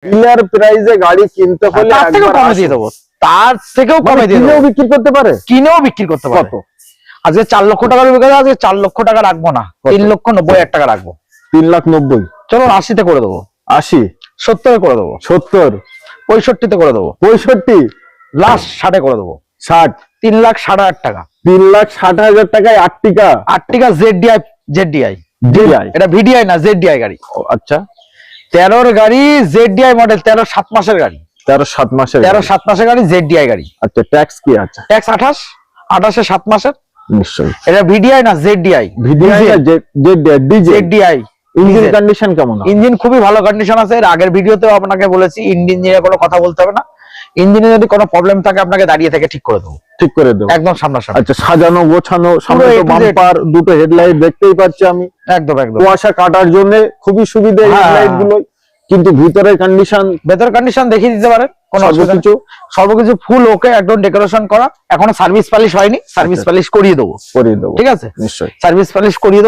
Dealer প্রাইসে গাড়ি কিনতে হলে তার থেকেও কমে দিয়ে দেবো, তার থেকেও কমে দিয়ে দেবো। বিক্রি করতে পারে, কিনেও বিক্রি করতে পারে। কত? আজকে 4 লক্ষ টাকার বিক্রি, আজকে 4 লক্ষ টাকা রাখবো না, 3,90,000 টাকা রাখবো। 3,90,000। চলুন 80-তে করে দেবো, 80, 70-এ করে দেবো, 70, 65-তে করে দেবো, 65, লাস্ট 60-এ করে দেবো। 60, 3,60,000 টাকা। 3,60,000 টাকায় আর্টিকা। আর্টিকা ZDI, ZDI, DI, এটা VDI না, ZDI গাড়ি। আচ্ছা 13-র গাড়ি, ZDI মডেল, 13 7 মাসের গাড়ি, 13-7 মাসের। 13 7 মাসের গাড়ি, ZDI গাড়ি। আচ্ছা ট্যাক্স কি আছে? ট্যাক্স 28-এ 7 মাসের। নিশ্চয়ই এটা VDI না, ZDI, ভিডিআই না ডিজে। ZDI। ইঞ্জিন কন্ডিশন কেমন? ইঞ্জিন খুবই ভালো কন্ডিশন আছে। এর আগের ভিডিওতেও আপনাকে বলেছি, ইঞ্জিন নিয়ে কোনো কথা বলতে হবে না। ইঞ্জিনে যদি কোনো প্রবলেম থাকে আপনাকে দাঁড়িয়ে থেকে ঠিক করে দেবো, ঠিক করে দেবো একদম সামনাসামনি। আচ্ছা সাজানো গোছানো, সামনে পুরো তো A to Z। বাম্পার, দুটো হেডলাইট দেখতেই পাচ্ছি আমি, একদম একদম। কুয়াশা কাটার জন্য খুবই সুবিধা হ্যাঁ। হেডলাইট গুলো। কিন্তু ভিতরের কন্ডিশন, ভেতর কন্ডিশন দেখিয়ে দিতে পারেন, কোনো অসুবিধা নেই। সর্বকিছু ফুল ওকে, একদম ডেকোরেশন করা। এখনো সার্ভিস পালিশ হয়নি, সার্ভিস পালিশ করিয়ে দেবো, করে দেবো। ঠিক আছে? নিশ্চয়ই সার্ভিস পালিশ করিয়ে দেবো।